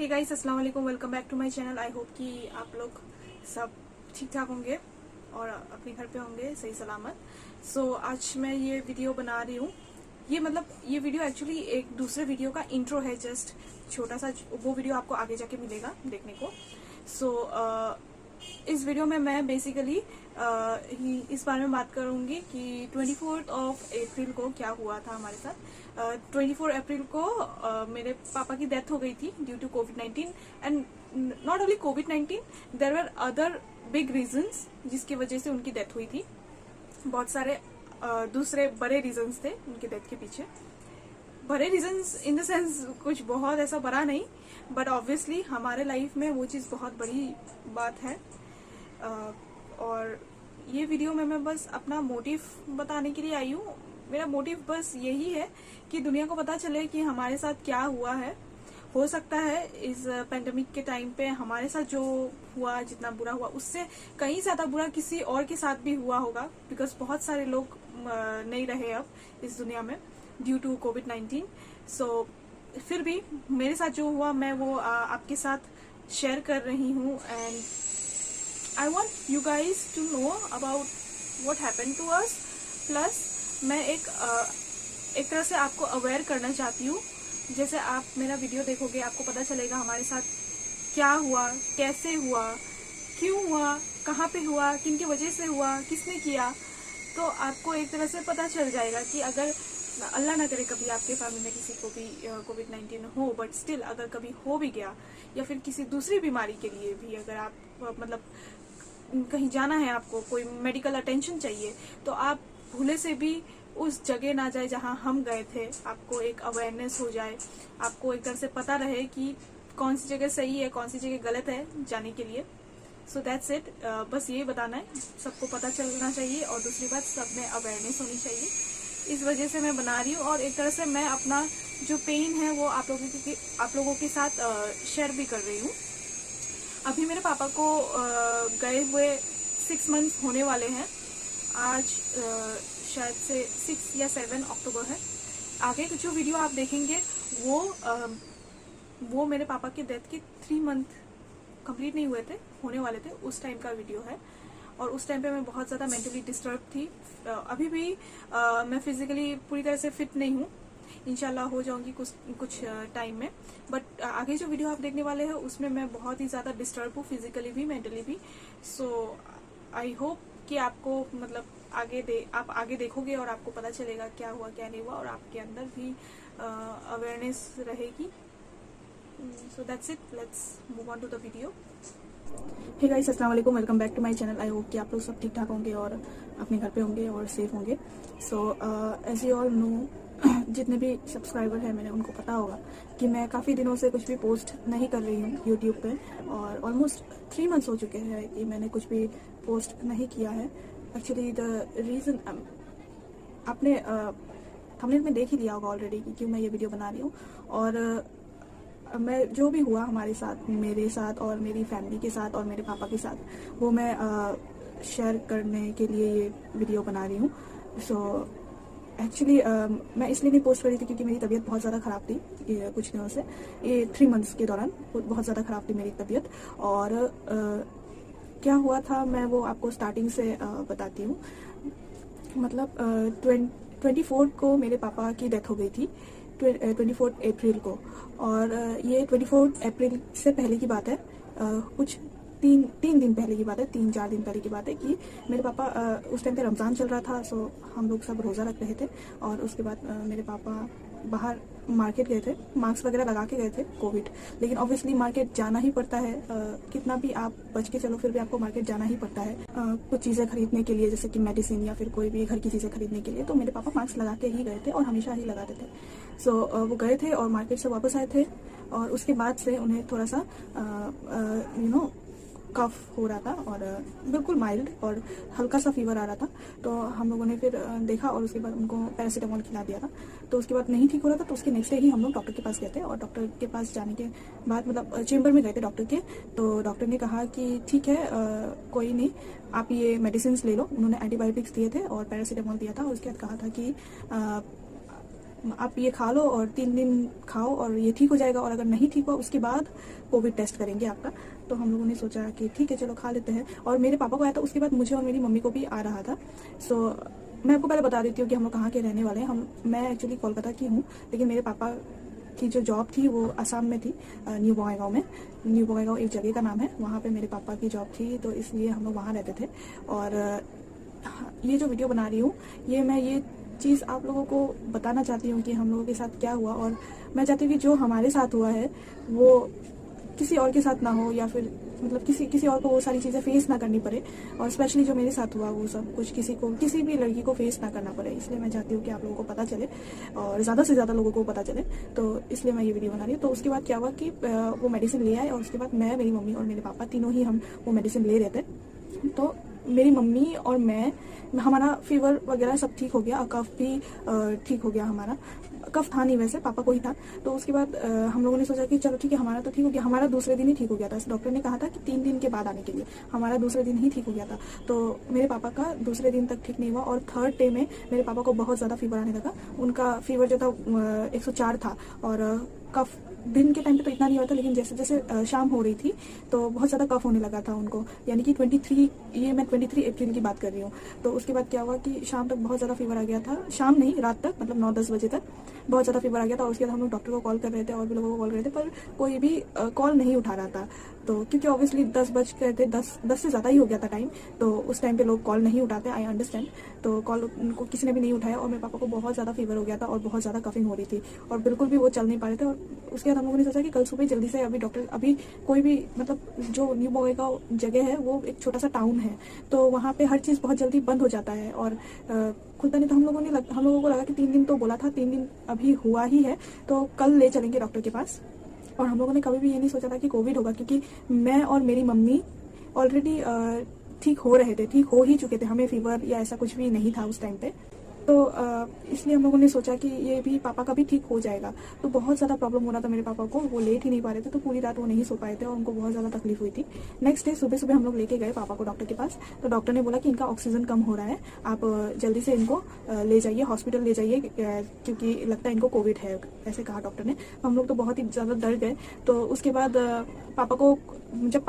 हे guys, अस्सलाम वालेकुम, welcome back to my channel. I hope कि आप लोग सब ठीक ठाक होंगे और अपने घर पे होंगे सही सलामत। आज मैं ये वीडियो बना रही हूँ। ये वीडियो एक्चुअली एक दूसरे वीडियो का इंट्रो है, जस्ट छोटा सा। वो वीडियो आपको आगे जाके मिलेगा देखने को। इस वीडियो में मैं बेसिकली इस बारे में बात करूंगी कि 24 अप्रैल को क्या हुआ था हमारे साथ। 24 अप्रैल को मेरे पापा की डेथ हो गई थी due to covid and not only covid, there were other big reasons जिसकी वजह से उनकी डेथ हुई थी। बहुत सारे दूसरे बड़े रीजंस थे उनकी डेथ के पीछे। बड़े रीजंस इन द सेंस कुछ बहुत ऐसा बड़ा नहीं, बट ऑब्वियसली हमारे लाइफ में वो चीज बहुत बड़ी बात है। और ये वीडियो में मैं बस अपना मोटिव बताने के लिए आई हूँ। मेरा मोटिव बस यही है कि दुनिया को पता चले कि हमारे साथ क्या हुआ है। हो सकता है इस पेंडेमिक के टाइम पे हमारे साथ जो हुआ, जितना बुरा हुआ, उससे कहीं ज्यादा बुरा किसी और के साथ भी हुआ होगा, बिकॉज बहुत सारे लोग नहीं रहे अब इस दुनिया में ड्यू टू कोविड-19। फिर भी मेरे साथ जो हुआ मैं वो आपके साथ शेयर कर रही हूँ। And I want you guys to know about what happened to us. Plus मैं एक तरह से आपको अवेयर करना चाहती हूँ। जैसे आप मेरा वीडियो देखोगे आपको पता चलेगा हमारे साथ क्या हुआ, कैसे हुआ, क्यों हुआ, कहाँ पे हुआ, किन की वजह से हुआ, किसने किया। तो आपको एक तरह से पता चल जाएगा कि अगर अल्लाह ना करे कभी आपके फैमिली में किसी को भी कोविड-19 हो, बट स्टिल अगर कभी हो भी गया, या फिर किसी दूसरी बीमारी के लिए भी अगर आप मतलब कहीं जाना है, आपको कोई मेडिकल अटेंशन चाहिए, तो आप भूले से भी उस जगह ना जाए जहां हम गए थे। आपको एक अवेयरनेस हो जाए, आपको एक तरह से पता रहे कि कौन सी जगह सही है, कौन सी जगह गलत है जाने के लिए। सो दैट्स इट। बस ये बताना है, सबको पता चलना चाहिए और दूसरी बात सब में अवेयरनेस होनी चाहिए। इस वजह से मैं बना रही हूँ और एक तरह से मैं अपना जो पेन है वो आप लोगों के साथ शेयर भी कर रही हूँ। अभी मेरे पापा को गए हुए 6 मंथ्स होने वाले हैं। आज शायद से 6 या 7 अक्टूबर है। आगे जो वीडियो आप देखेंगे वो मेरे पापा के डेथ के 3 मंथ कंप्लीट नहीं हुए थे, होने वाले थे, उस टाइम का वीडियो है। और उस टाइम पे मैं बहुत ज़्यादा मेंटली डिस्टर्ब थी। अभी भी मैं फिजिकली पूरी तरह से फिट नहीं हूँ। इंशाल्लाह हो जाऊंगी कुछ टाइम में। बट आगे जो वीडियो आप देखने वाले हैं उसमें मैं बहुत ही ज़्यादा डिस्टर्ब हूँ, फिजिकली भी मेंटली भी। सो आई होप कि आपको मतलब आप आगे देखोगे और आपको पता चलेगा क्या हुआ क्या नहीं हुआ, और आपके अंदर भी अवेयरनेस रहेगी। So that's it, let's move on to the video. Hey guys, अस्सलाम वालेकुम, welcome back to my channel. I hope कि आप लोग सब ठीक ठाक होंगे और अपने घर पे होंगे और सेफ होंगे। एज यू ऑल नो, जितने भी सब्सक्राइबर हैं मैंने उनको पता होगा कि मैं काफ़ी दिनों से कुछ भी पोस्ट नहीं कर रही हूँ यूट्यूब पे, और ऑलमोस्ट 3 मंथ्स हो चुके हैं कि मैंने कुछ भी पोस्ट नहीं किया है। एक्चुअली द रीज़न आपने थंबनेल में देख ही लिया होगा ऑलरेडी कि क्यों मैं ये वीडियो बना रही हूँ। और मैं जो भी हुआ हमारे साथ, मेरे साथ और मेरी फैमिली के साथ और मेरे पापा के साथ, वो मैं शेयर करने के लिए ये वीडियो बना रही हूँ। एक्चुअली मैं इसलिए नहीं पोस्ट कर रही थी क्योंकि मेरी तबीयत बहुत ज़्यादा ख़राब थी ये कुछ दिनों से। ये 3 मंथ्स के दौरान बहुत ज़्यादा ख़राब थी मेरी तबीयत। और क्या हुआ था मैं वो आपको स्टार्टिंग से बताती हूँ। मतलब 24 को मेरे पापा की डेथ हो गई थी, 24 अप्रैल को। और ये 24 अप्रैल से पहले की बात है, कुछ 3 दिन पहले की बात है, 3-4 दिन पहले की बात है कि मेरे पापा उस टाइम पे रमज़ान चल रहा था। सो हम लोग सब रोज़ा रख रहे थे। और उसके बाद मेरे पापा बाहर मार्केट गए थे, मास्क वगैरह लगा के गए थे कोविड। लेकिन ऑब्वियसली मार्केट जाना ही पड़ता है, कितना भी आप बच के चलो फिर भी आपको मार्केट जाना ही पड़ता है कुछ चीज़ें खरीदने के लिए, जैसे कि मेडिसिन या फिर कोई भी घर की चीज़ें खरीदने के लिए। तो मेरे पापा मास्क लगा के ही गए थे और हमेशा ही लगाते थे। वो गए थे और मार्केट से वापस आए थे, और उसके बाद से उन्हें थोड़ा सा कफ हो रहा था और बिल्कुल माइल्ड और हल्का सा फीवर आ रहा था। तो हम लोगों ने फिर देखा और उसके बाद उनको पैरासीटामोल खिला दिया था। तो उसके बाद नहीं ठीक हो रहा था, तो उसके नेक्स्ट डे ही हम लोग डॉक्टर के पास गए थे। और डॉक्टर के पास जाने के बाद मतलब चेंबर में गए थे डॉक्टर के, तो डॉक्टर ने कहा कि ठीक है, कोई नहीं, आप ये मेडिसिन ले लो। उन्होंने एंटीबायोटिक्स दिए थे और पैरासीटामोल दिया था। और उसके बाद कहा था कि आप ये खा लो और 3 दिन खाओ और ये ठीक हो जाएगा, और अगर नहीं ठीक हुआ उसके बाद कोविड टेस्ट करेंगे आपका। तो हम लोगों ने सोचा कि ठीक है चलो खा लेते हैं। और मेरे पापा को आया था, उसके बाद मुझे और मेरी मम्मी को भी आ रहा था। सो मैं आपको पहले बता देती हूँ कि हम लोग कहाँ के रहने वाले हैं। मैं एक्चुअली कोलकाता की हूँ, लेकिन मेरे पापा की जो जॉब थी वो असम में थी, न्यू बंगाईगांव में। न्यू बंगाईगांव एक जगह का नाम है, वहाँ पे मेरे पापा की जॉब थी, तो इसलिए हम लोग वहाँ रहते थे। और ये जो वीडियो बना रही हूँ मैं ये चीज़ आप लोगों को बताना चाहती हूँ कि हम लोगों के साथ क्या हुआ, और मैं चाहती हूँ कि जो हमारे साथ हुआ है वो किसी और के साथ ना हो, या फिर मतलब किसी और को वो सारी चीज़ें फेस ना करनी पड़े। और स्पेशली जो मेरे साथ हुआ वो सब कुछ किसी भी लड़की को फेस ना करना पड़े, इसलिए मैं चाहती हूँ कि आप लोगों को पता चले और ज़्यादा से ज़्यादा लोगों को पता चले। तो इसलिए मैं ये वीडियो बना रही हूँ। तो उसके बाद क्या हुआ कि वो मेडिसिन ले आए, और उसके बाद मैं, मेरी मम्मी और मेरे पापा तीनों ही हम वो मेडिसिन ले रहे थे। तो मेरी मम्मी और हमारा फीवर वगैरह सब ठीक हो गया, कफ भी ठीक हो गया। हमारा कफ था नहीं, वैसे पापा को ही था। तो उसके बाद हम लोगों ने सोचा कि चलो ठीक है, हमारा तो ठीक हो गया। हमारा दूसरे दिन ही ठीक हो गया था, डॉक्टर ने कहा था कि 3 दिन के बाद आने के लिए। हमारा दूसरे दिन ही ठीक हो गया था। तो मेरे पापा का दूसरे दिन तक ठीक नहीं हुआ, और 3rd डे में मेरे पापा को बहुत ज़्यादा फीवर आने लगा। उनका फीवर जो था 104 था, और कफ दिन के टाइम पे तो इतना नहीं होता, लेकिन जैसे जैसे शाम हो रही थी तो बहुत ज़्यादा कफ होने लगा था उनको, यानी कि 23 अप्रैल की बात कर रही हूँ। तो उसके बाद क्या हुआ कि शाम तक बहुत ज़्यादा फीवर आ गया था, शाम नहीं रात तक, मतलब 9-10 बजे तक बहुत ज़्यादा फीवर आ गया था। और उसके बाद हम लोग डॉक्टर को कॉल कर रहे थे और भी लोगों को कॉल कर रहे थे, पर कोई भी कॉल नहीं उठा रहा था। तो क्योंकि ऑब्वियसली 10 बज गए थे, 10 से ज़्यादा ही हो गया था टाइम, तो उस टाइम पे लोग कॉल नहीं उठाते, आई अंडरस्टैंड। तो कॉल उनको किसी ने भी नहीं उठाया, और मेरे पापा को बहुत ज़्यादा फीवर हो गया था और बहुत ज़्यादा कफिंग हो रही थी, और बिल्कुल भी वो चल नहीं पा रहे थे। और उसके बाद हम लोगों ने सोचा कि कल सुबह जल्दी से अभी कोई भी, मतलब जो न्यू बंगाईगांव जगह है वो एक छोटा सा टाउन है, तो वहाँ पे हर चीज़ बहुत जल्दी बंद हो जाता है और खुलता नहीं। तो हम लोगों को लगा कि 3 दिन तो बोला था, 3 दिन अभी हुआ ही है, तो कल ले चलेंगे डॉक्टर के पास। और हम लोगों ने कभी भी ये नहीं सोचा था कि कोविड होगा, क्योंकि मैं और मेरी मम्मी ऑलरेडी ठीक हो रहे थे, ठीक हो ही चुके थे, हमें फीवर या ऐसा कुछ भी नहीं था उस टाइम पे। तो इसलिए हम लोगों ने सोचा कि ये भी पापा का भी ठीक हो जाएगा। तो बहुत ज़्यादा प्रॉब्लम हो रहा था मेरे पापा को, वो लेट ही नहीं पा रहे थे, तो पूरी रात वो नहीं सो पाए थे और उनको बहुत ज़्यादा तकलीफ हुई थी। नेक्स्ट डे सुबह सुबह हम लोग लेके गए पापा को डॉक्टर के पास। तो डॉक्टर ने बोला कि इनका ऑक्सीजन कम हो रहा है, आप जल्दी से इनको ले जाइए, हॉस्पिटल ले जाइए, क्योंकि लगता है इनको कोविड है, ऐसे कहा डॉक्टर ने। हम लोग तो बहुत ही ज़्यादा डर गए। तो उसके बाद पापा को जब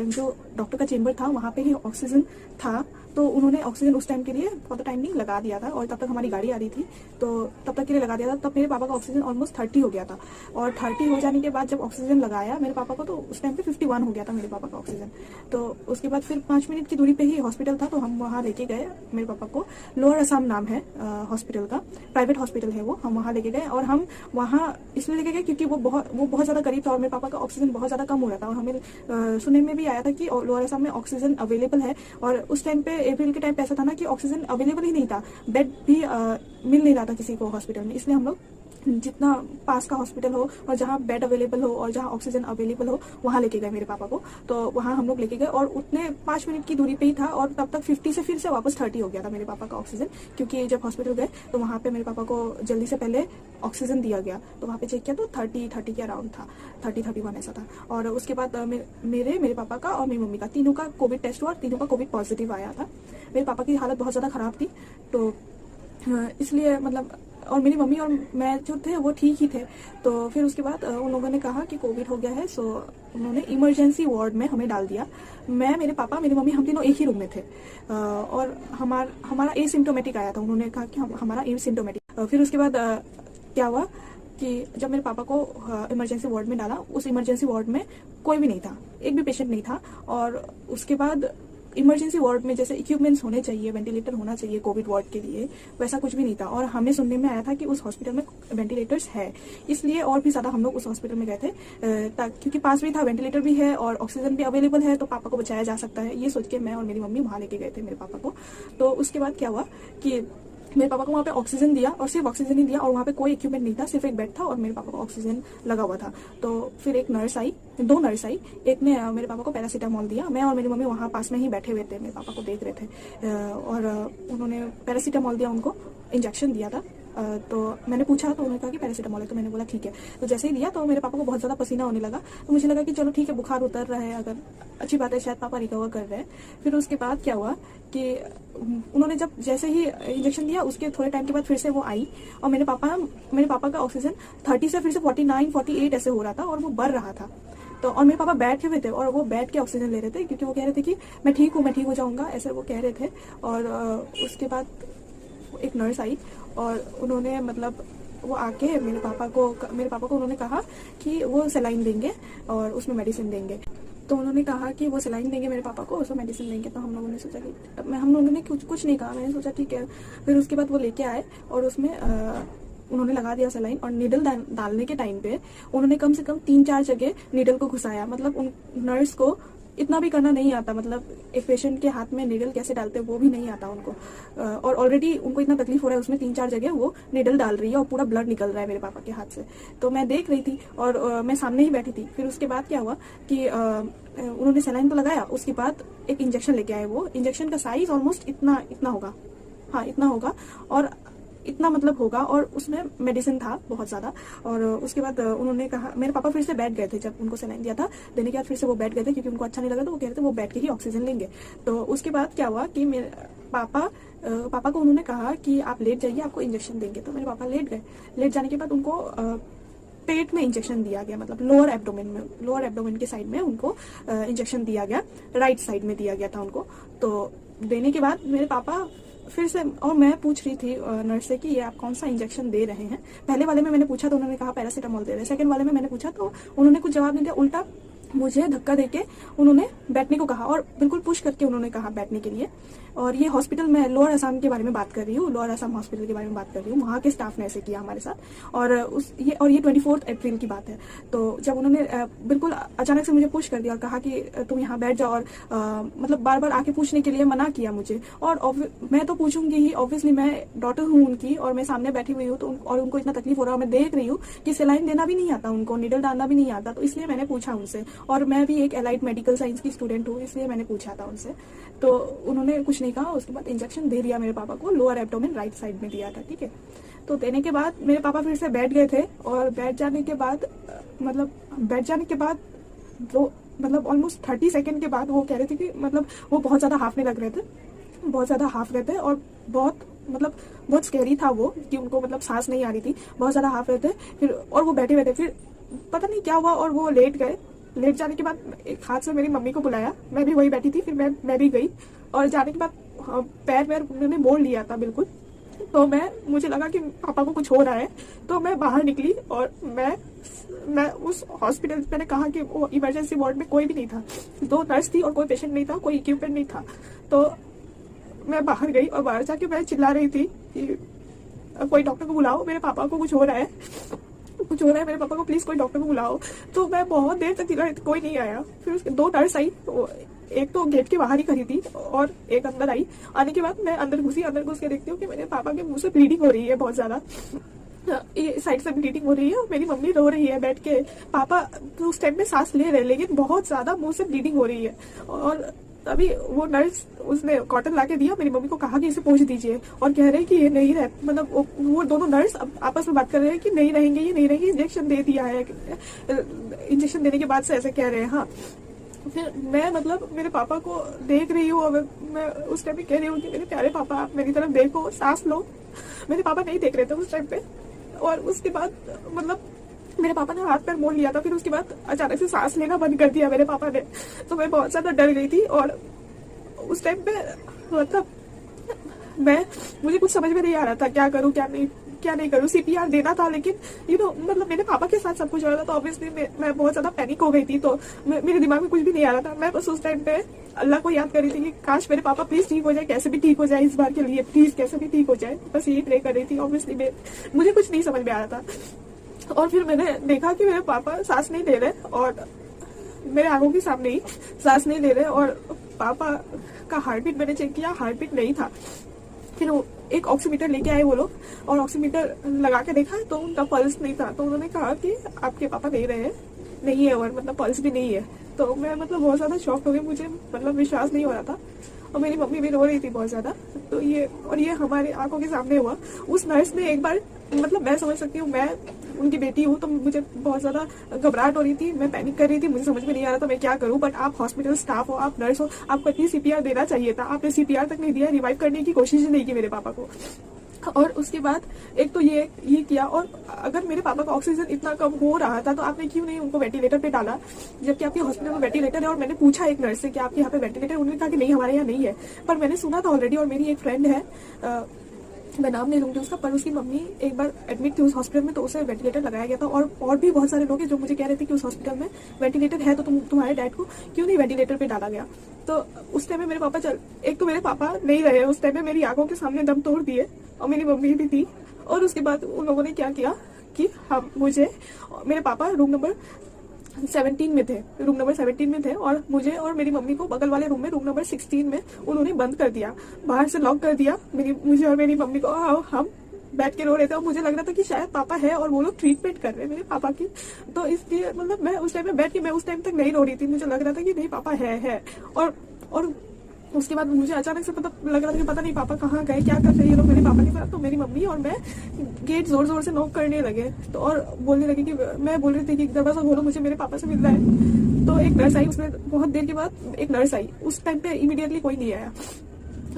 जो डॉक्टर का चेम्बर था वहाँ पे ही ऑक्सीजन था, तो उन्होंने ऑक्सीजन उस टाइम के लिए फॉर द टाइम नहीं लगा दिया था, और तब तक हमारी गाड़ी आ रही थी, तो तब तक के लिए लगा दिया था। तब मेरे पापा का ऑक्सीजन ऑलमोस्ट 30 हो गया था, और 30 हो जाने के बाद जब ऑक्सीजन लगाया मेरे पापा को, तो उस टाइम पे 51 हो गया था मेरे पापा का ऑक्सीजन। तो उसके बाद फिर 5 मिनट की दूरी पे ही हॉस्पिटल था, तो हम वहाँ लेके गए मेरे पापा को। लोअर असम नाम है हॉस्पिटल का, प्राइवेट हॉस्पिटल है वो। हम वहाँ लेके गए, और हम वहाँ इसलिए लेके गए क्योंकि वो बहुत ज़्यादा करीब था, और मेरे पापा का ऑक्सीजन बहुत ज़्यादा कम हो रहा था। और हमें सुनने में भी आया था कि लोअर असम में ऑक्सीजन अवेलेबल है, और उस टाइम पे अप्रैल के टाइम पे ऐसा था ना कि ऑक्सीजन अवेलेबल ही नहीं था, बेड भी मिल नहीं रहा था किसी को हॉस्पिटल में। इसलिए हम लोग जितना पास का हॉस्पिटल हो और जहाँ बेड अवेलेबल हो और जहाँ ऑक्सीजन अवेलेबल हो वहाँ लेके गए मेरे पापा को। तो वहाँ हम लोग लेके गए, और उतने 5 मिनट की दूरी पे ही था, और तब तक 50 से फिर से वापस 30 हो गया था मेरे पापा का ऑक्सीजन। क्योंकि जब हॉस्पिटल गए तो वहाँ पे मेरे पापा को जल्दी से पहले ऑक्सीजन दिया गया, तो वहाँ पे चेक किया तो 30 के अराउंड था, 31 ऐसा था। और उसके बाद मेरे पापा का और मेरी मम्मी का, तीनों का कोविड टेस्ट हुआ, और तीनों का कोविड पॉजिटिव आया था। मेरे पापा की हालत बहुत ज़्यादा ख़राब थी, तो इसलिए मतलब, और मेरी मम्मी और मैं जो थे वो ठीक ही थे। तो फिर उसके बाद उन लोगों ने कहा कि कोविड हो गया है, सो उन्होंने इमरजेंसी वार्ड में हमें डाल दिया। मैं, मेरे पापा, मेरी मम्मी, हम तीनों एक ही रूम में थे, और हमारा एसिम्टोमेटिक आया था। उन्होंने कहा कि हमारा एसिम्टोमेटिक। फिर उसके बाद क्या हुआ कि जब मेरे पापा को इमरजेंसी वार्ड में डाला, उस इमरजेंसी वार्ड में कोई भी नहीं था, एक भी पेशेंट नहीं था। और उसके बाद इमरजेंसी वार्ड में जैसे इक्विपमेंट्स होने चाहिए, वेंटिलेटर होना चाहिए कोविड वार्ड के लिए, वैसा कुछ भी नहीं था। और हमें सुनने में आया था कि उस हॉस्पिटल में वेंटिलेटर्स है, इसलिए और भी ज़्यादा हम लोग उस हॉस्पिटल में गए थे, क्योंकि पास में था, वेंटिलेटर भी है और ऑक्सीजन भी अवेलेबल है, तो पापा को बचाया जा सकता है, ये सोच के मैं और मेरी मम्मी वहाँ लेके गए थे मेरे पापा को। तो उसके बाद क्या हुआ कि मेरे पापा को वहाँ पे ऑक्सीजन दिया, और सिर्फ ऑक्सीजन ही दिया, और वहाँ पे कोई इक्विपमेंट नहीं था, सिर्फ एक बेड था और मेरे पापा को ऑक्सीजन लगा हुआ था। तो फिर एक नर्स आई, 2 नर्स आई, एक ने मेरे पापा को पैरासीटामोल दिया। मैं और मेरी मम्मी वहाँ पास में ही बैठे हुए थे, मेरे पापा को देख रहे थे, और उन्होंने पैरासीटामोल दिया, उनको इंजेक्शन दिया था। तो मैंने पूछा तो उन्होंने कहा कि पैरासीटामॉल है, तो मैंने बोला ठीक है। तो जैसे ही दिया तो मेरे पापा को बहुत ज़्यादा पसीना होने लगा, तो मुझे लगा कि चलो ठीक है, बुखार उतर रहा है, अगर अच्छी बात है, शायद पापा रिकवर कर रहे हैं। फिर उसके बाद क्या हुआ कि उन्होंने जब जैसे ही इंजेक्शन दिया उसके थोड़े टाइम के बाद फिर से वो आई, और मेरे पापा का ऑक्सीजन 30 से फिर से 49 48 ऐसे हो रहा था, और वो बढ़ रहा था। तो और मेरे पापा बैठे हुए थे और वो बैठ के ऑक्सीजन ले रहे थे, क्योंकि वो कह रहे थे कि मैं ठीक हो जाऊंगा, ऐसे वो कह रहे थे। और उसके बाद एक नर्स आई और उन्होंने मतलब वो आके मेरे पापा को उन्होंने कहा कि वो सलाइन देंगे और उसमें मेडिसिन देंगे। तो उन्होंने कहा कि वो सलाइन देंगे मेरे पापा को, उसमें मेडिसिन देंगे। तो हम लोगों ने सोचा कि हम लोगों ने कुछ नहीं कहा, मैंने सोचा ठीक है। फिर उसके बाद वो लेके आए और उसमें उन्होंने लगा दिया सलाइन, और नीडल डालने के टाइम पे उन्होंने कम से कम 3-4 जगह नीडल को घुसाया। मतलब उन नर्स को इतना भी करना नहीं आता, मतलब एक पेशेंट के हाथ में नीडल कैसे डालते हैं वो भी नहीं आता उनको। और ऑलरेडी उनको इतना तकलीफ हो रहा है, उसमें 3-4 जगह वो नीडल डाल रही है और पूरा ब्लड निकल रहा है मेरे पापा के हाथ से। तो मैं देख रही थी और मैं सामने ही बैठी थी। फिर उसके बाद क्या हुआ कि उन्होंने सलाइन तो लगाया, उसके बाद एक इंजेक्शन लेके आए। वो इंजेक्शन का साइज ऑलमोस्ट इतना होगा, हाँ इतना होगा, और इतना मतलब होगा, और उसमें मेडिसिन था बहुत ज़्यादा। और उसके बाद उन्होंने कहा, मेरे पापा फिर से बैठ गए थे जब उनको सलाइन दिया था, देने के बाद फिर से वो बैठ गए थे, क्योंकि उनको अच्छा नहीं लगा, तो वो कह रहे थे वो बैठ के ही ऑक्सीजन लेंगे। तो उसके बाद क्या हुआ कि मेरे पापा को उन्होंने कहा कि आप लेट जाइए, आपको इंजेक्शन देंगे। तो मेरे पापा लेट गए। लेट जाने के बाद उनको पेट में इंजेक्शन दिया गया, मतलब लोअर एब्डोमेन के साइड में उनको इंजेक्शन दिया गया, राइट साइड में दिया गया था उनको। तो देने के बाद मेरे पापा फिर से, और मैं पूछ रही थी नर्स से कि ये आप कौन सा इंजेक्शन दे रहे हैं। पहले वाले में मैंने पूछा तो उन्होंने कहा पैरासीटामॉल दे रहे हैं। सेकंड वाले में मैंने पूछा तो उन्होंने कुछ जवाब नहीं दिया, उल्टा मुझे धक्का देके उन्होंने बैठने को कहा, और बिल्कुल पुश करके उन्होंने कहा बैठने के लिए। और ये हॉस्पिटल, मैं लोअर असम के बारे में बात कर रही हूँ, लोअर असम हॉस्पिटल के बारे में बात कर रही हूँ। वहाँ के स्टाफ ने ऐसे किया हमारे साथ। और ये 24 अप्रैल की बात है। तो जब उन्होंने बिल्कुल अचानक से मुझे पुश कर दिया और कहा कि तुम यहाँ बैठ जाओ, और मतलब बार बार आके पूछने के लिए मना किया मुझे। और मैं तो पूछूंगी ही, ऑब्वियसली मैं डॉटर हूँ उनकी, और मैं सामने बैठी हुई हूँ, तो और उनको इतना तकलीफ हो रहा है, मैं देख रही हूँ कि सलाइन देना भी नहीं आता उनको, नीडल डालना भी नहीं आता। तो इसलिए मैंने पूछा उनसे, और मैं भी एक एलाइड मेडिकल साइंस की स्टूडेंट हूँ, इसलिए मैंने पूछा था उनसे। तो उन्होंने कुछ नहीं कहा। उसके बाद इंजेक्शन दे दिया मेरे पापा को, लोअर एब्डोमेन राइट साइड में दिया था, ठीक है। तो देने के बाद मेरे पापा फिर से बैठ गए थे, और बैठ जाने के बाद वो मतलब ऑलमोस्ट 30 सेकंड के बाद वो कह रहे थे कि मतलब वो बहुत ज़्यादा हाफने लग रहे थे, बहुत ज़्यादा हाफ रहे थे, और बहुत स्कैरी था वो, कि उनको मतलब सांस नहीं आ रही थी, बहुत ज़्यादा हाफ रहे थे। फिर और वो बैठे हुए थे, फिर पता नहीं क्या हुआ और वो लेट गए। लेट जाने के बाद एक हाथ से मेरी मम्मी को बुलाया, मैं भी वही बैठी थी, फिर मैं भी गई, और जाने के बाद पैर उन्होंने मोड़ लिया था बिल्कुल। तो मुझे लगा कि पापा को कुछ हो रहा है, तो मैं बाहर निकली, और मैं उस हॉस्पिटल, मैंने कहा कि वो इमरजेंसी वार्ड में कोई भी नहीं था, 2 नर्स थी और कोई पेशेंट नहीं था, कोई इक्विपमेंट नहीं था। तो मैं बाहर गई, और बाहर जाके मैं चिल्ला रही थी कि कोई डॉक्टर को बुलाओ, मेरे पापा को कुछ हो रहा है, मेरे पापा को प्लीज कोई डॉक्टर को बुलाओ। तो मैं बहुत देर तक चिल्ला रही थी, कोई नहीं आया। फिर उसके 2 नर्स आई, एक तो गेट के बाहर ही खड़ी थी और एक अंदर आई। आने के बाद मैं अंदर घुस के देखती हूँ कि मेरे पापा के मुंह से ब्लीडिंग हो रही है बहुत ज्यादा, ये साइड से ब्लीडिंग हो रही है, और मेरी मम्मी रो रही है बैठ के। पापा तो उस टाइम में सांस ले रहे हैं, लेकिन बहुत ज्यादा मुंह से ब्लीडिंग हो रही है। और तभी वो नर्स, उसने कॉटन लाके दिया, मेरी मम्मी को कहा कि इसे पोंछ दीजिए, और कह रहे हैं कि ये नहीं रह, मतलब वो दोनों नर्स आपस में बात कर रहे हैं कि नहीं रहेंगे, ये नहीं रहेंगे, इंजेक्शन दे दिया है, इंजेक्शन देने के बाद से ऐसे कह रहे हैं। हाँ, फिर मैं मतलब मेरे पापा को देख रही हूँ, और मैं उस टाइम पे कह रही हूँ कि मेरे प्यारे पापा, आप मेरी तरफ देखो, सांस लो। मेरे पापा नहीं देख रहे थे उस टाइम पे। और उसके बाद मतलब मेरे पापा ने हाथ पैर मोड़ लिया था, फिर उसके बाद अचानक से सांस लेना बंद कर दिया मेरे पापा ने। तो मैं बहुत ज्यादा डर गई थी, और उस टाइम पे मतलब मुझे कुछ समझ में नहीं आ रहा था, क्या करूँ क्या नहीं करूँ। CPR देना था, लेकिन मतलब मेरे पापा के साथ सब कुछ हो रहा था, तो ऑब्वियसली मैं बहुत ज्यादा पैनिक हो गई थी। तो मेरे दिमाग में कुछ भी नहीं आ रहा था। मैं बस उस टाइम पे अल्लाह को याद कर रही थी कि काश मेरे पापा प्लीज ठीक हो जाए, कैसे भी ठीक हो जाए इस बार के लिए, प्लीज कैसे भी ठीक हो जाए, बस यही प्रे कर रही थी। ऑब्वियसली मुझे कुछ नहीं समझ में आ रहा था। और फिर मैंने देखा कि मेरे पापा सांस नहीं ले रहे, और मेरे आंखों के सामने ही सांस नहीं ले रहे, और पापा का हार्ट बीट मैंने चेक किया, हार्ट बीट नहीं था। फिर एक ऑक्सीमीटर लेके आए वो लोग, और ऑक्सीमीटर लगा के देखा तो उनका पल्स नहीं था। तो उन्होंने कहा कि आपके पापा नहीं है, और मतलब पल्स भी नहीं है। तो मैं मतलब बहुत ज्यादा शॉक हो गई, मुझे मतलब विश्वास नहीं हो रहा था। और मेरी मम्मी भी रो रही थी बहुत ज़्यादा। तो ये हमारे आंखों के सामने हुआ। उस नर्स ने एक बार, मतलब मैं समझ सकती हूँ, मैं उनकी बेटी हूँ तो मुझे बहुत ज़्यादा घबराहट हो रही थी, मैं पैनिक कर रही थी, मुझे समझ में नहीं आ रहा था मैं क्या करूँ। बट आप हॉस्पिटल स्टाफ हो, आप नर्स हो, आपको इतनी CPR देना चाहिए था, आपने CPR तक नहीं दिया, रिवाइव करने की कोशिश नहीं की मेरे पापा को। और उसके बाद एक तो ये किया, और अगर मेरे पापा का ऑक्सीजन इतना कम हो रहा था तो आपने क्यों नहीं उनको वेंटिलेटर पे डाला, जबकि आपके हॉस्पिटल में वेंटिलेटर है। और मैंने पूछा एक नर्स से कि आपके यहाँ पे वेंटिलेटर, उन्होंने कहा कि नहीं हमारे यहाँ नहीं है। पर मैंने सुना था ऑलरेडी, और मेरी एक फ्रेंड है, मैं नाम नहीं लूंगी उसका, पर उसकी मम्मी एक बार एडमिट थी उस हॉस्पिटल में, तो उसे वेंटिलेटर लगाया गया था। और भी बहुत सारे लोग हैं जो मुझे कह रहे थे कि उस हॉस्पिटल में वेंटिलेटर है, तो तुम्हारे डैड को क्यों नहीं वेंटिलेटर पे डाला गया। तो उस टाइम में मेरे पापा एक तो मेरे पापा नहीं रहे उस टाइम में, मेरी आंखों के सामने दम तोड़ दिए, और मेरी मम्मी भी थी। और उसके बाद उन लोगों ने क्या किया कि मेरे पापा रूम नंबर 17 में थे, और मुझे और मेरी मम्मी को बगल वाले रूम नंबर 16 में उन्होंने बंद कर दिया, बाहर से लॉक कर दिया। मुझे और मेरी मम्मी को, हम बैठ के रो रहे थे, और मुझे लग रहा था कि शायद पापा है और वो लोग ट्रीटमेंट कर रहे हैं मेरे पापा की। तो इसलिए मतलब मैं उस टाइम में बैठ के, मैं उस टाइम तक नहीं रो रही थी, मुझे लग रहा था कि नहीं पापा है। और उसके बाद मुझे अचानक से लग रहा था कि पता नहीं पापा कहाँ गए, क्या कर रहे हैं ये लोग मेरे पापा के साथ। तो मेरी मम्मी और मैं गेट जोर जोर से नॉक करने लगे, तो और बोलने लगे कि मैं बोल रही थी कि दरवाजा खोलो, मुझे मेरे पापा से मिलना है। तो एक नर्स आई, उसमें बहुत देर के बाद एक नर्स आई, उस टाइम पे इमीडिएटली कोई नहीं आया,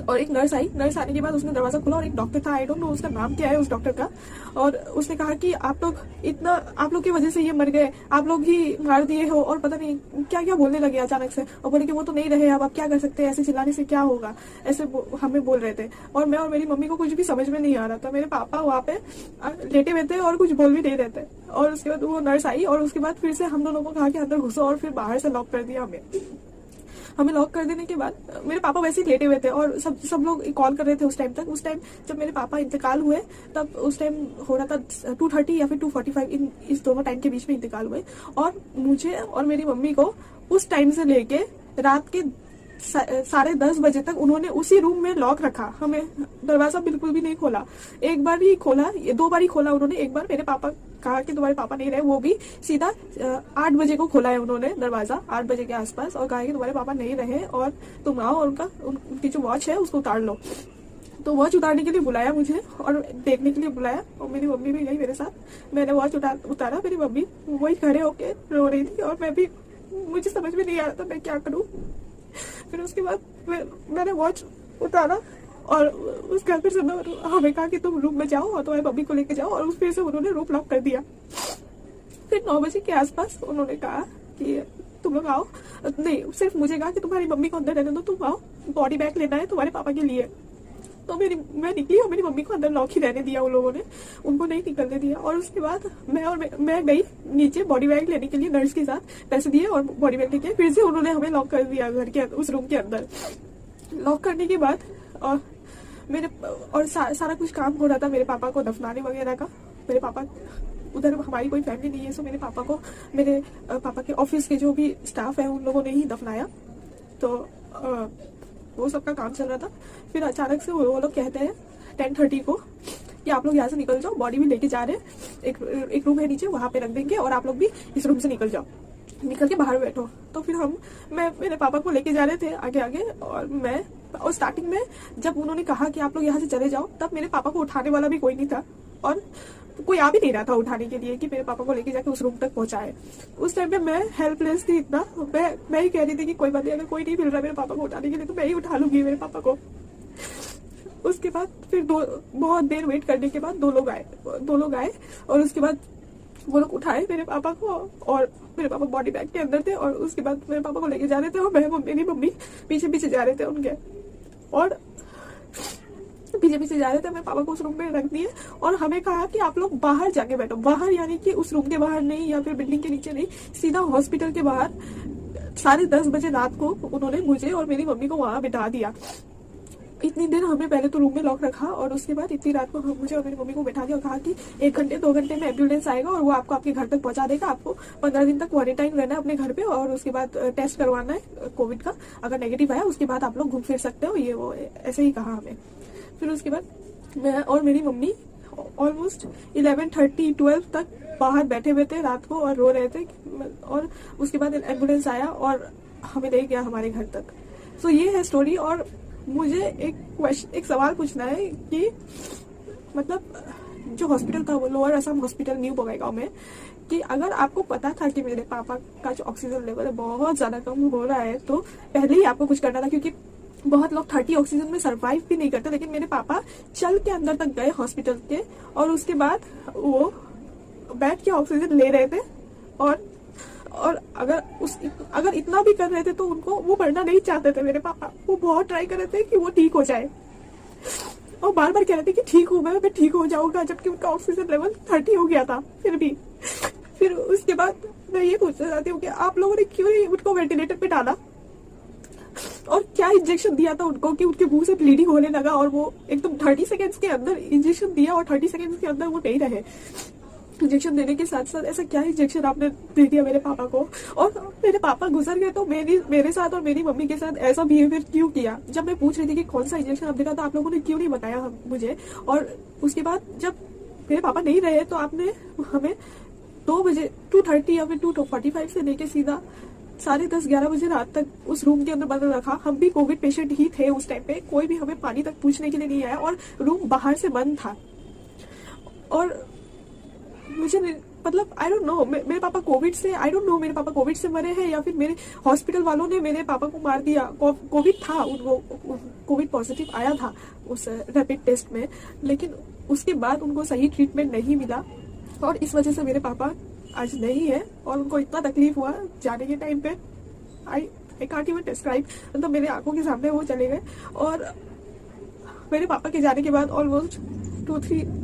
और एक नर्स आई। नर्स आने के बाद उसने दरवाजा खोला, और एक डॉक्टर था, आई डोंट नो उसका नाम क्या है उस डॉक्टर का, और उसने कहा कि आप लोग की वजह से ये मर गए, आप लोग ही मार दिए हो, और पता नहीं क्या क्या बोलने लगे अचानक से, और बोले कि वो तो नहीं रहे, अब आप क्या कर सकते हैं, ऐसे चिल्लाने से क्या होगा, ऐसे हमें बोल रहे थे। और मैं और मेरी मम्मी को कुछ भी समझ में नहीं आ रहा था, मेरे पापा वहाँ पे लेटे हुए थे और कुछ बोल भी नहीं रहे थे। और उसके बाद वो नर्स आई, और उसके बाद फिर से हम दोनों को कहा कि अंदर घुसो, और फिर बाहर से लॉक कर दिया हमें लॉक कर देने के बाद मेरे पापा वैसे ही लेटे हुए थे, और सब लोग कॉल कर रहे थे उस टाइम तक। उस टाइम जब मेरे पापा इंतकाल हुए, तब उस टाइम हो रहा था 2:30 या फिर 2:45, इस दोनों टाइम के बीच में इंतकाल हुए। और मुझे और मेरी मम्मी को उस टाइम से लेके रात के 10:30 बजे तक उन्होंने उसी रूम में लॉक रखा, हमें दरवाजा बिल्कुल भी नहीं खोला। एक बार ही खोला, 2 बार ही खोला उन्होंने। एक बार मेरे पापा कहा कि तुम्हारे पापा नहीं रहे, वो भी सीधा 8 बजे को खोला है उन्होंने दरवाजा, 8 बजे के आसपास, और कहा कि तुम्हारे पापा नहीं रहे और तुम आओ और उनकी जो वॉच है उसको उतार लो। तो वॉच उतारने के लिए बुलाया मुझे, और देखने के लिए बुलाया, और मेरी मम्मी भी गई मेरे साथ। मैंने वॉच उतारा, मेरी मम्मी वही खड़े होके रो रही थी, और मैं भी, मुझे समझ में नहीं आ रहा था मैं क्या करूँ। फिर उसके बाद मैंने वॉच उतारा, और उसके बाद फिर से हमें कहा कि तुम रूम में जाओ और तुम्हारी मम्मी को लेके जाओ, और फिर से उन्होंने रूम लॉक कर दिया। फिर 9 बजे के आसपास उन्होंने कहा कि तुम लोग आओ, नहीं सिर्फ मुझे कहा कि तुम्हारी मम्मी को अंदर रहने दो, तुम आओ, बॉडी बैग लेना है तुम्हारे पापा के लिए। तो मैं निकली, और मेरी मम्मी को अंदर लॉक ही रहने दिया उन लोगों ने, उनको नहीं निकलने दिया। और उसके बाद मैं गई नीचे बॉडी बैग लेने के लिए, नर्स के साथ पैसे दिए और बॉडी बैग लेके फिर से उन्होंने हमें लॉक कर दिया घर के उस रूम के अंदर। लॉक करने के बाद और सारा कुछ काम हो रहा था मेरे पापा को दफनाने वगैरह का। मेरे पापा उधर, हमारी कोई फैमिली नहीं है, सो मेरे पापा को मेरे पापा के ऑफिस के जो भी स्टाफ है उन लोगों ने ही दफनाया। तो वो सबका काम चल रहा था। फिर अचानक से वो लोग कहते हैं 10:30 को कि आप लोग यहाँ से निकल जाओ, बॉडी भी लेके जा रहे हैं, एक रूम है नीचे, वहां पे रख देंगे, और आप लोग भी इस रूम से निकल जाओ, निकल के बाहर बैठो। तो फिर मैं मेरे पापा को लेके जा रहे थे आगे आगे, और स्टार्टिंग में जब उन्होंने कहा कि आप लोग यहाँ से चले जाओ, तब मेरे पापा को उठाने वाला भी कोई नहीं था, और कोई आ भी नहीं रहा था उठाने के लिए कि मेरे पापा को लेके जाके उस रूम तक पहुंचाए। उस टाइम पे मैं हेल्पलेस थी इतना, मैं ही कह रही थी कि कोई बात नहीं, अगर कोई नहीं मिल रहा मेरे पापा को उठाने के लिए तो मैं ही उठा लूंगी मेरे पापा को। उसके बाद फिर बहुत देर वेट करने के बाद दो लोग आए, और उसके बाद वो लोग उठाए मेरे पापा को, और मेरे पापा बॉडी बैग के अंदर थे, और उसके बाद मेरे पापा को लेके जा रहे थे, और मेरी मम्मी पीछे पीछे जा रहे थे उनके, और पीछे पीछे जा रहे थे। मेरे पापा को उस रूम में रख दिए, और हमें कहा कि आप लोग बाहर जाके बैठो, बाहर यानी कि उस रूम के बाहर नहीं, या फिर बिल्डिंग के नीचे नहीं, सीधा हॉस्पिटल के बाहर। 10:30 बजे रात को उन्होंने मुझे और मेरी मम्मी को वहां बिठा दिया। इतनी देर हमें पहले तो रूम में लॉक रखा, और उसके बाद इतनी रात को मुझे और मेरी मम्मी को बैठा दिया और कहा कि 1 घंटे 2 घंटे में एम्बुलेंस आएगा और वो आपको आपके घर तक पहुंचा देगा। आपको 15 दिन तक क्वारंटाइन रहना है अपने घर पे, और उसके बाद टेस्ट करवाना है कोविड का, अगर नेगेटिव आया उसके बाद आप लोग घूम फिर सकते हो, ये वो ऐसे ही कहा हमें। फिर उसके बाद मैं और मेरी मम्मी ऑलमोस्ट 11:30-12 तक बाहर बैठे हुए थे रात को और रो रहे थे, और उसके बाद एम्बुलेंस आया और हमें ले गया हमारे घर तक। सो ये है स्टोरी। और मुझे एक सवाल पूछना है कि मतलब जो हॉस्पिटल था वो lower Assam hospital new Bongaigaon में, कि अगर आपको पता था कि मेरे पापा का जो ऑक्सीजन लेवल है बहुत ज्यादा कम हो रहा है तो पहले ही आपको कुछ करना था, क्योंकि बहुत लोग 30 ऑक्सीजन में सरवाइव भी नहीं करते। लेकिन मेरे पापा चल के अंदर तक गए हॉस्पिटल के, और उसके बाद वो बैठ के ऑक्सीजन ले रहे थे। और अगर इतना भी कर रहे थे तो उनको वो मरना नहीं चाहते थे मेरे पापा। वो बहुत ट्राई कर रहे थे कि वो ठीक हो जाए, और बार बार कह रहे थे कि ठीक हूँ मैं ठीक हो जाऊंगा, जबकि उनका ऑक्सीजन लेवल 30 हो गया था फिर भी। फिर उसके बाद मैं ये पूछना चाहती हूँ कि आप लोगों ने क्यों नहीं उनको वेंटिलेटर पे डाला, और क्या इंजेक्शन दिया था उनको कि उनके मुंह से ब्लीडिंग होने लगा, और वो एकदम 30 सेकेंड्स के अंदर इंजेक्शन दिया और 30 सेकेंड्स के अंदर वो नहीं रहे। इंजेक्शन देने के साथ साथ ऐसा क्या इंजेक्शन आपने दे दिया मेरे पापा को, और मेरे पापा गुजर गए तो मेरे साथ और मेरी मम्मी के साथ ऐसा बिहेवियर क्यों किया। जब मैं पूछ रही थी कि कौन सा इंजेक्शन आप देना, तो आप लोगों ने क्यों नहीं बताया मुझे। और उसके बाद जब मेरे पापा नहीं रहे तो आपने हमें 2 बजे 2:30 या फिर 2:45 से लेके सीधा 10:30-11 बजे रात तक उस रूम के अंदर बंद रखा। हम भी कोविड पेशेंट ही थे उस टाइम पे, कोई भी हमें पानी तक पूछने के लिए नहीं आया, और रूम बाहर से बंद था। और मुझे मतलब आई डोंट नो मेरे पापा कोविड से मेरे पापा कोविड से मरे हैं या फिर मेरे हॉस्पिटल वालों ने मेरे पापा को मार दिया। कोविड था, उनको कोविड पॉजिटिव आया था उस रैपिड टेस्ट में, लेकिन उसके बाद उनको सही ट्रीटमेंट नहीं मिला, और इस वजह से मेरे पापा आज नहीं है। और उनको इतना तकलीफ हुआ जाने के टाइम पे, आई कांट इवन डिस्क्राइब। मतलब मेरे आंखों के सामने वो चले गए, और मेरे पापा के जाने के बाद ऑलमोस्ट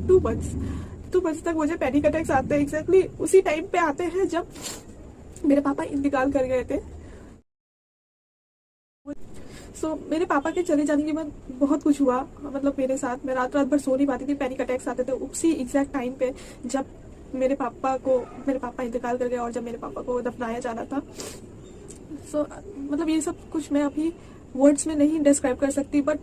2 मंथ्स तक मुझे पैनिक अटैक्स आते हैं। एग्जैक्टली उसी टाइम पे आते हैं जब मेरे पापा इंतकाल कर गए थे। मेरे पापा के चले जाने के बाद बहुत कुछ हुआ, मतलब मेरे साथ। मैं रात भर सो नहीं पाती थी, पैनिक अटैक्स आते थे उसी एग्जैक्ट टाइम पे जब मेरे पापा इंतकाल कर गए और जब मेरे पापा को दफनाया जाना था। मतलब ये सब कुछ मैं अभी वर्ड्स में नहीं डिस्क्राइब कर सकती, but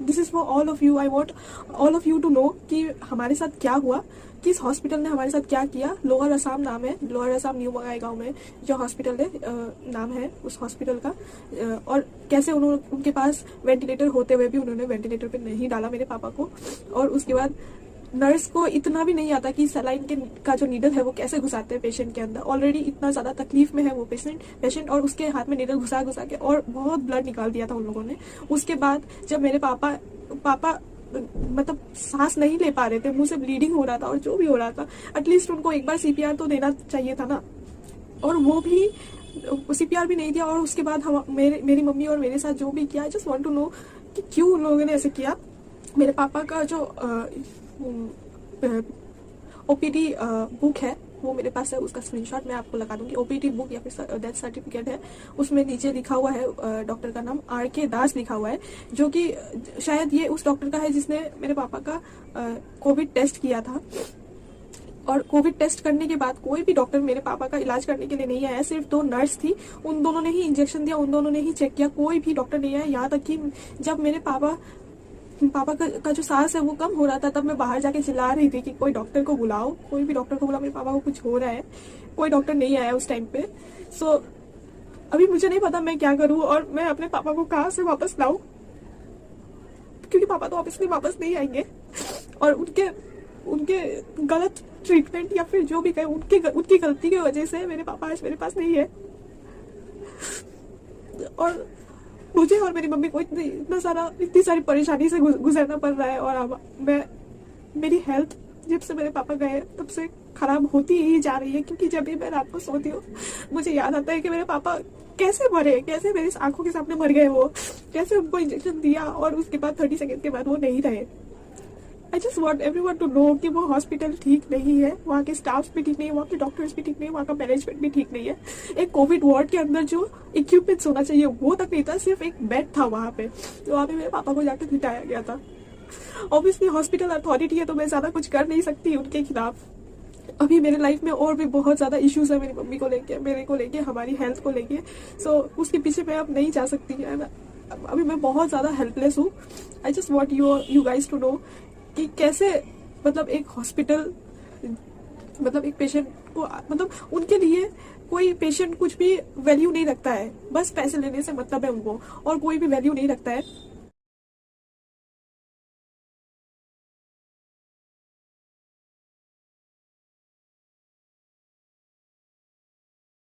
this is for all of you. I want all of you to know कि हमारे साथ क्या हुआ, किस हॉस्पिटल ने हमारे साथ क्या किया। लोअर असम नाम है, लोअर असम न्यू बंगाईगांव में जो हॉस्पिटल है नाम है उस हॉस्पिटल का। और कैसे उनके पास वेंटिलेटर होते हुए भी उन्होंने वेंटिलेटर पे नहीं डाला मेरे पापा को। और उसके बाद नर्स को इतना भी नहीं आता कि सलाइन का जो नीडल है वो कैसे घुसाते हैं पेशेंट के अंदर। ऑलरेडी इतना ज्यादा तकलीफ में है वो पेशेंट, और उसके हाथ में नीडल घुसा के और बहुत ब्लड निकाल दिया था उन लोगों ने। उसके बाद जब मेरे पापा मतलब सांस नहीं ले पा रहे थे, मुंह से ब्लीडिंग हो रहा था और जो भी हो रहा था, एटलीस्ट उनको एक बार CPR तो देना चाहिए था ना, और वो भी CPR भी नहीं दिया। और उसके बाद मेरी मम्मी और मेरे साथ जो भी किया, I just want to know कि क्यों उन लोगों ने ऐसे किया। मेरे पापा का जो OPD बुक है वो मेरे पास है, उसका स्क्रीनशॉट मैं आपको लगा दूंगी। OPD बुक या फिर डेथ सर्टिफिकेट है, उसमें नीचे लिखा हुआ है डॉक्टर का नाम RK दास लिखा हुआ है, जो कि शायद ये उस डॉक्टर का है जिसने मेरे पापा का कोविड टेस्ट किया था। और कोविड टेस्ट करने के बाद कोई भी डॉक्टर मेरे पापा का इलाज करने के लिए नहीं आया, सिर्फ 2 नर्स थी, उन दोनों ने ही इंजेक्शन दिया, उन दोनों ने ही चेक किया, कोई भी डॉक्टर नहीं आया। यहाँ तक कि जब मेरे पापा का जो सांस है वो कम हो रहा था, तब मैं बाहर जाके चिल्ला रही थी कि कोई डॉक्टर को बुलाओ, कोई भी डॉक्टर को बुलाओ, मेरे पापा को कुछ हो रहा है। कोई डॉक्टर नहीं आया उस टाइम पे। अभी मुझे नहीं पता मैं क्या करूं, और मैं अपने पापा को कहाँ से वापस लाऊं, क्योंकि पापा तो ऑब्वियसली वापस नहीं आएंगे। और उनके गलत ट्रीटमेंट या फिर जो भी कहे उनकी गलती की वजह से मेरे पापा आज मेरे पास नहीं है। और मुझे और मेरी मम्मी को इतनी सारी परेशानी से गुजरना पड़ रहा है। और अब मेरी हेल्थ जब से मेरे पापा गए तब से खराब होती ही जा रही है, क्योंकि जब भी मैं रात को सोती हूँ मुझे याद आता है कि मेरे पापा कैसे मरे, कैसे मेरी आंखों के सामने मर गए वो, कैसे उनको इंजेक्शन दिया और उसके बाद 30 सेकंड के बाद वो नहीं रहे। I just want everyone to know कि वो हॉस्पिटल ठीक नहीं है, वहाँ के स्टाफ भी ठीक नहीं है, वहाँ के डॉक्टर्स भी ठीक नहीं है, वहाँ का मैनेजमेंट भी ठीक नहीं है। एक कोविड वार्ड के अंदर जो इक्विपमेंट्स होना चाहिए वो तक नहीं था, सिर्फ एक बेड था वहाँ पे, तो वहाँ पे मेरे पापा को जाकर लिटाया गया था। ऑब्वियसली हॉस्पिटल अथॉरिटी है तो मैं ज्यादा कुछ कर नहीं सकती उनके खिलाफ। अभी मेरे लाइफ में और भी बहुत ज्यादा इश्यूज है, मेरी मम्मी को लेके, मेरे को लेके, हमारी हेल्थ को लेके। उसके पीछे मैं अब नहीं जा सकती। अभी मैं बहुत ज्यादा हेल्पलेस हूँ। I just want you guys to know कि कैसे मतलब एक हॉस्पिटल मतलब एक पेशेंट को मतलब उनके लिए कोई पेशेंट कुछ भी वैल्यू नहीं रखता है, बस पैसे लेने से मतलब है उनको, और कोई भी वैल्यू नहीं रखता है।